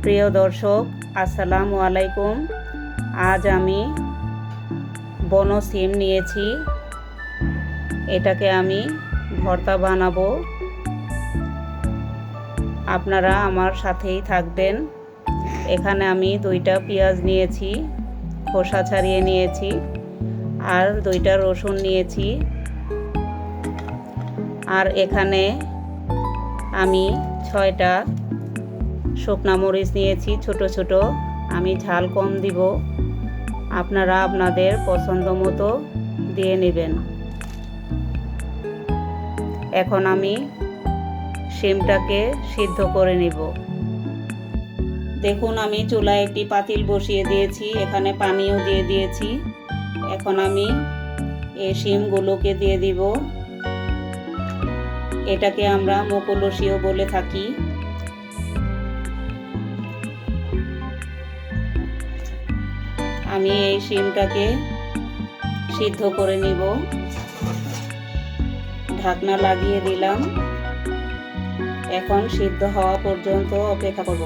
প্রিয় দর্শক, আসসালামু আলাইকুম। আজ আমি বনো সিম নিয়েছি, এটাকে আমি ভর্তা বানাবো। আপনারা আমার সাথেই থাকবেন। এখানে আমি 2টা পেঁয়াজ নিয়েছি, খোসা ছাড়িয়ে নিয়েছি, আর 2টা রসুন নিয়েছি। আর এখানে আমি 6টা শুকনা মরিচ নিয়েছি, ছোট ছোট। আমি ঝাল কম দিব, আপনারা আপনাদের পছন্দ মতো দিয়ে নেবেন। এখন আমি শিমটাকে সিদ্ধ করে নিব। দেখুন, আমি চুলায় একটি পাতিল বসিয়ে দিয়েছি, এখানে পানিও দিয়ে দিয়েছি। এখন আমি এই শিমগুলোকে দিয়ে দিব। এটাকে আমরা মুখলসিও বলে থাকি। আমি এই শিমটাকে সিদ্ধ করে নিব। ঢাকনা লাগিয়ে দিলাম। এখন সিদ্ধ হওয়া পর্যন্ত অপেক্ষা করব।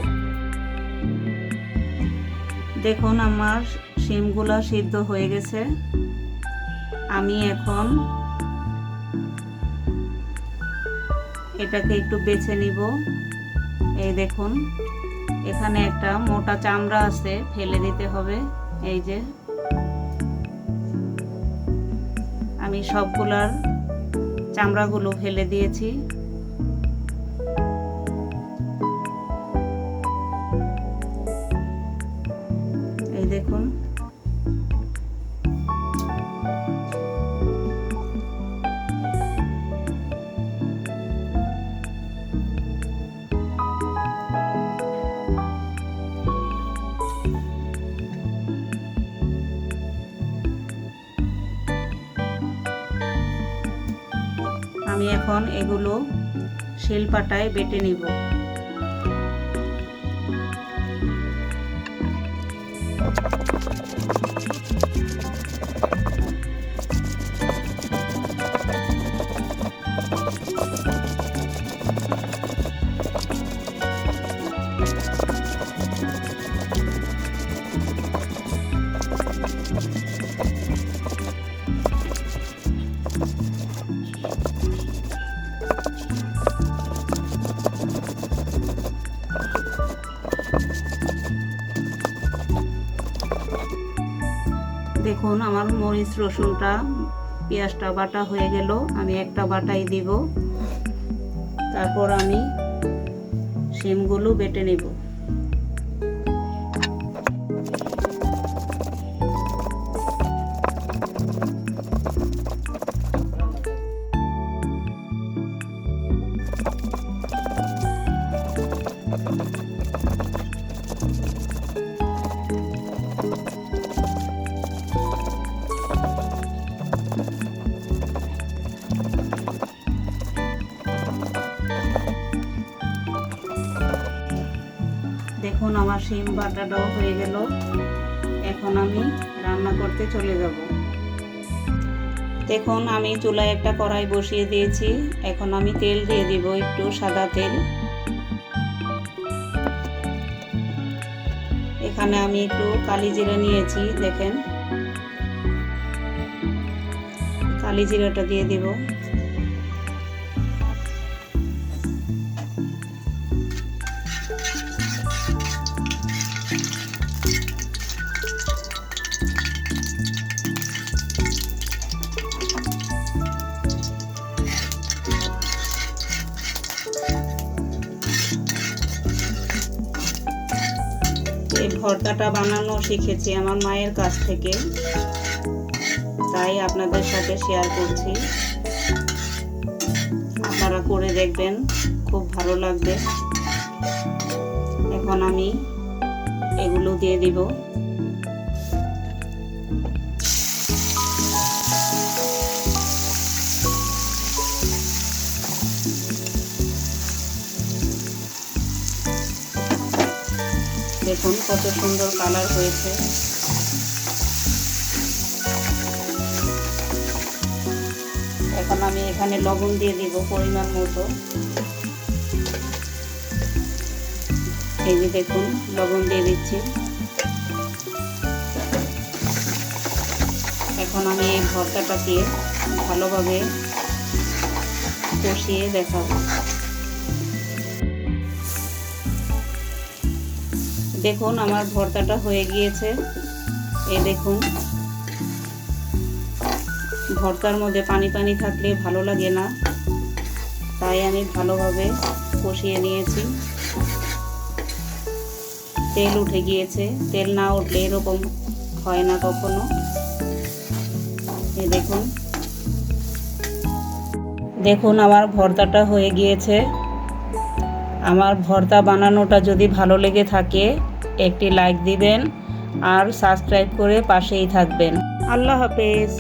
দেখুন, আমার শিমগুলো সিদ্ধ হয়ে গেছে। আমি এখন এটাকে একটু বেছে নিব। এই দেখুন, এখানে একটা মোটা চামড়া আছে, ফেলে দিতে হবে। এই যে আমি সবগুলার চামড়াগুলো ফেলে দিয়েছি। এই দেখুন, আমি এখন এগুলো শিলপাটায় বেটে নিব। দেখুন, আমার মরিচ রসুনটা পেঁয়াজটা বাটা হয়ে গেল। আমি একটা বাটাই দিব। তারপর আমি শিমগুলো বেটে নেব। দেখুন, আমার শিম বাটাটাও হয়ে গেল। এখন আমি রান্না করতে চলে যাব। দেখুন, আমি চুলায় একটা কড়াই বসিয়ে দিয়েছি। এখন আমি তেল দিয়ে দিব, একটু সাদা তেল। এখানে আমি একটু কালি জিরা নিয়েছি, দেখেন। কালি জিরাটা দিয়ে দিব। এই ভর্তাটা বানানো শিখেছি আমার মায়ের কাছ থেকে, তাই আপনাদের সাথে শেয়ার করছি। আপনারা করে দেখবেন, খুব ভালো লাগবে। এখন আমি এগুলো দিয়ে দিব। দেখুন, কত সুন্দর কালার হয়েছে। এখন আমি এখানে লবণ দিয়ে দিব পরিমাণ মতো। এই যে দেখুন লবণ দিয়ে দিচ্ছি। এখন আমি এই ভর্তাটাকে ভালোভাবে কষিয়ে দেখাবো। দেখুন আমার ভর্তাটা হয়ে গিয়েছে। এই দেখুন, ভর্তার মধ্যে পানি পানি থাকলে ভালো লাগে না, তাই আমি ভালোভাবে কষিয়ে নিয়েছি। তেল উঠে গিয়েছে, তেল না উঠলে এরকম হয় না কখনো। এই দেখুন, দেখুন আমার ভর্তাটা হয়ে গিয়েছে। আমার ভর্তা বানানোটা যদি ভালো লেগে থাকে একটি লাইক দিবেন আর সাবস্ক্রাইব করে পাশেই থাকবেন। আল্লাহ হাফেজ।